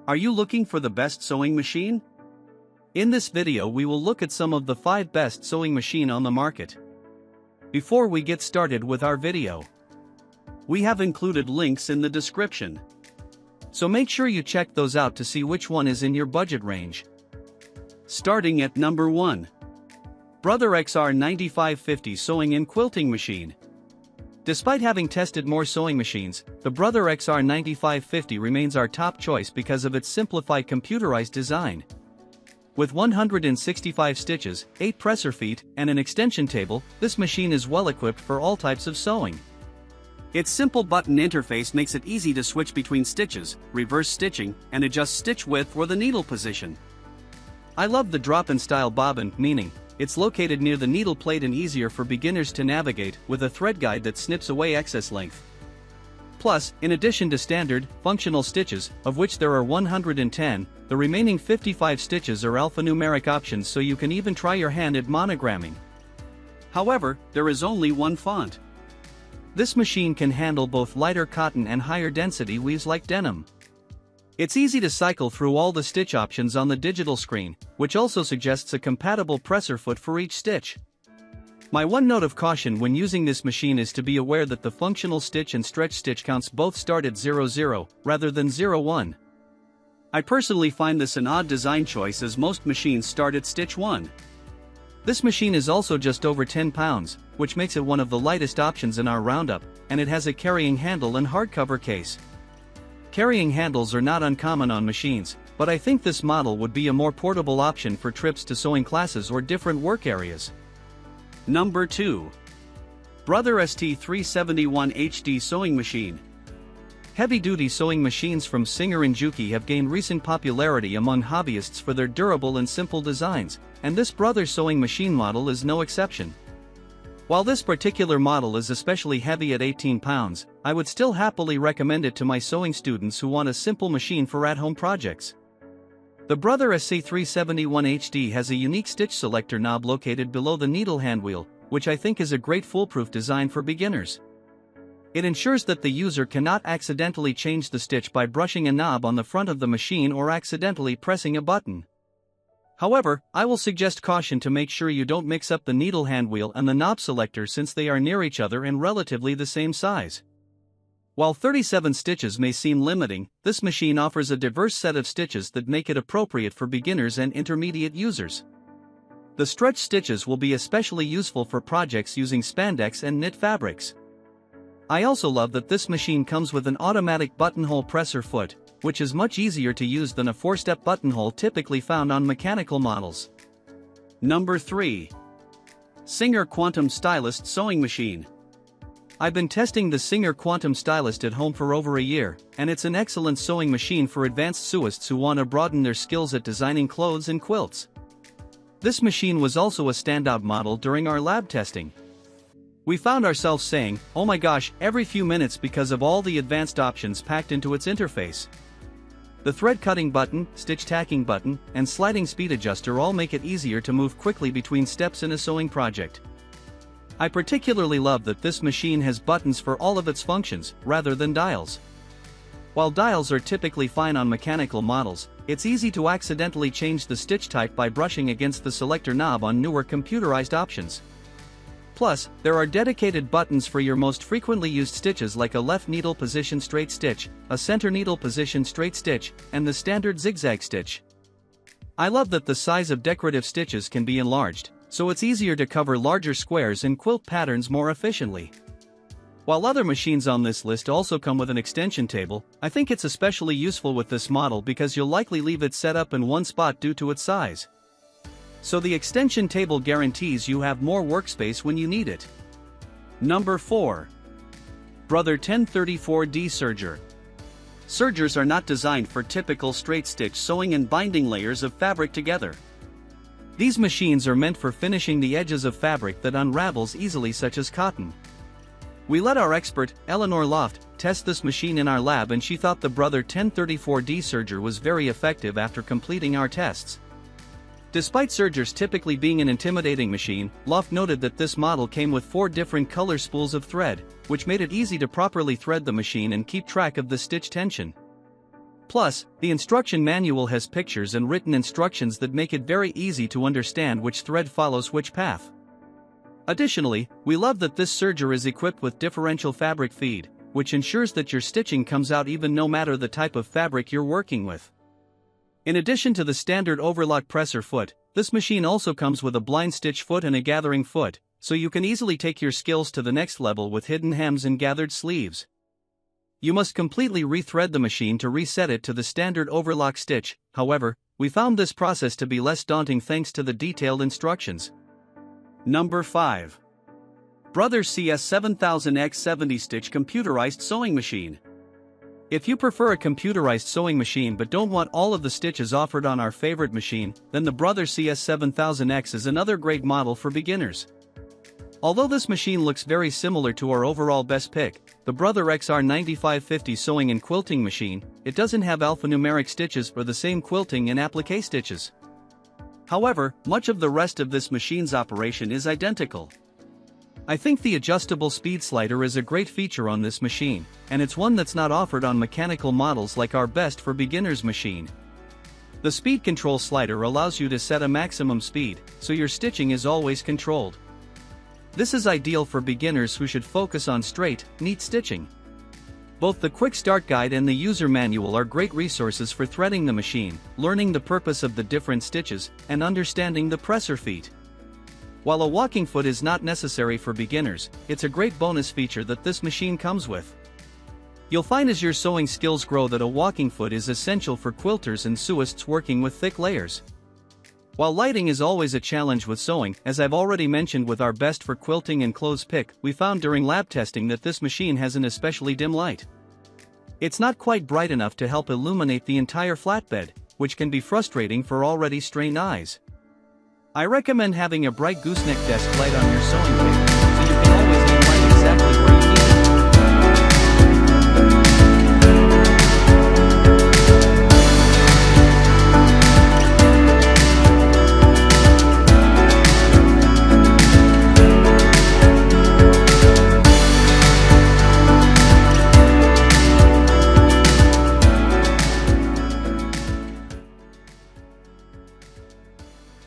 Are you looking for the best sewing machine? In this video we will look at some of the 5 best sewing machine on the market. Before we get started with our video, we have included links in the description. So make sure you check those out to see which one is in your budget range. Starting at number 1. Brother XR 9550 Sewing and Quilting Machine. Despite having tested more sewing machines, the Brother XR 9550 remains our top choice because of its simplified computerized design. With 165 stitches, 8 presser feet, and an extension table, this machine is well equipped for all types of sewing. Its simple button interface makes it easy to switch between stitches, reverse stitching, and adjust stitch width or the needle position. I love the drop-in style bobbin, meaning it's located near the needle plate and easier for beginners to navigate, with a thread guide that snips away excess length. Plus, in addition to standard, functional stitches, of which there are 110, the remaining 55 stitches are alphanumeric options, so you can even try your hand at monogramming. However, there is only one font. This machine can handle both lighter cotton and higher density weaves like denim. It's easy to cycle through all the stitch options on the digital screen, which also suggests a compatible presser foot for each stitch. My one note of caution when using this machine is to be aware that the functional stitch and stretch stitch counts both start at 00, rather than 01. I personally find this an odd design choice as most machines start at stitch 1. This machine is also just over 10 pounds, which makes it one of the lightest options in our roundup, and it has a carrying handle and hardcover case. Carrying handles are not uncommon on machines, but I think this model would be a more portable option for trips to sewing classes or different work areas. Number 2. Brother ST371 HD Sewing Machine. Heavy-duty sewing machines from Serger and Juki have gained recent popularity among hobbyists for their durable and simple designs, and this Brother sewing machine model is no exception. While this particular model is especially heavy at 18 pounds, I would still happily recommend it to my sewing students who want a simple machine for at-home projects. The Brother SC371 HD has a unique stitch selector knob located below the needle handwheel, which I think is a great foolproof design for beginners. It ensures that the user cannot accidentally change the stitch by brushing a knob on the front of the machine or accidentally pressing a button. However, I will suggest caution to make sure you don't mix up the needle handwheel and the knob selector since they are near each other and relatively the same size. While 37 stitches may seem limiting, this machine offers a diverse set of stitches that make it appropriate for beginners and intermediate users. The stretch stitches will be especially useful for projects using spandex and knit fabrics. I also love that this machine comes with an automatic buttonhole presser foot, which is much easier to use than a 4-step buttonhole typically found on mechanical models. Number 3. Serger Quantum Stylist Sewing Machine. I've been testing the Serger Quantum Stylist at home for over a year, and it's an excellent sewing machine for advanced sewists who want to broaden their skills at designing clothes and quilts. This machine was also a standout model during our lab testing. We found ourselves saying, "Oh my gosh," every few minutes because of all the advanced options packed into its interface. The thread cutting button, stitch tacking button, and sliding speed adjuster all make it easier to move quickly between steps in a sewing project. I particularly love that this machine has buttons for all of its functions, rather than dials. While dials are typically fine on mechanical models, it's easy to accidentally change the stitch type by brushing against the selector knob on newer computerized options. Plus, there are dedicated buttons for your most frequently used stitches like a left needle position straight stitch, a center needle position straight stitch, and the standard zigzag stitch. I love that the size of decorative stitches can be enlarged, so it's easier to cover larger squares and quilt patterns more efficiently. While other machines on this list also come with an extension table, I think it's especially useful with this model because you'll likely leave it set up in one spot due to its size. So the extension table guarantees you have more workspace when you need it. Number 4. Brother 1034D Serger. Sergers are not designed for typical straight stitch sewing and binding layers of fabric together. These machines are meant for finishing the edges of fabric that unravels easily, such as cotton. We let our expert, Eleanor Loft, test this machine in our lab, and she thought the Brother 1034D Serger was very effective after completing our tests. Despite Sergers typically being an intimidating machine, Loft noted that this model came with 4 different color spools of thread, which made it easy to properly thread the machine and keep track of the stitch tension. Plus, the instruction manual has pictures and written instructions that make it very easy to understand which thread follows which path. Additionally, we love that this serger is equipped with differential fabric feed, which ensures that your stitching comes out even no matter the type of fabric you're working with. In addition to the standard overlock presser foot, this machine also comes with a blind stitch foot and a gathering foot, so you can easily take your skills to the next level with hidden hems and gathered sleeves. You must completely rethread the machine to reset it to the standard overlock stitch. However, we found this process to be less daunting thanks to the detailed instructions. Number 5. Brother CS7000X70 Stitch Computerized Sewing Machine. If you prefer a computerized sewing machine but don't want all of the stitches offered on our favorite machine, then the Brother CS7000X is another great model for beginners. Although this machine looks very similar to our overall best pick, the Brother XR9550 sewing and quilting machine, it doesn't have alphanumeric stitches or the same quilting and applique stitches. However, much of the rest of this machine's operation is identical. I think the adjustable speed slider is a great feature on this machine, and it's one that's not offered on mechanical models like our best for beginners machine. The speed control slider allows you to set a maximum speed, so your stitching is always controlled. This is ideal for beginners who should focus on straight, neat stitching. Both the quick start guide and the user manual are great resources for threading the machine, learning the purpose of the different stitches, and understanding the presser feet. While a walking foot is not necessary for beginners, it's a great bonus feature that this machine comes with. You'll find as your sewing skills grow that a walking foot is essential for quilters and sewists working with thick layers. While lighting is always a challenge with sewing, as I've already mentioned with our best for quilting and clothes pick, we found during lab testing that this machine has an especially dim light. It's not quite bright enough to help illuminate the entire flatbed, which can be frustrating for already strained eyes. I recommend having a bright gooseneck desk light on your sewing table.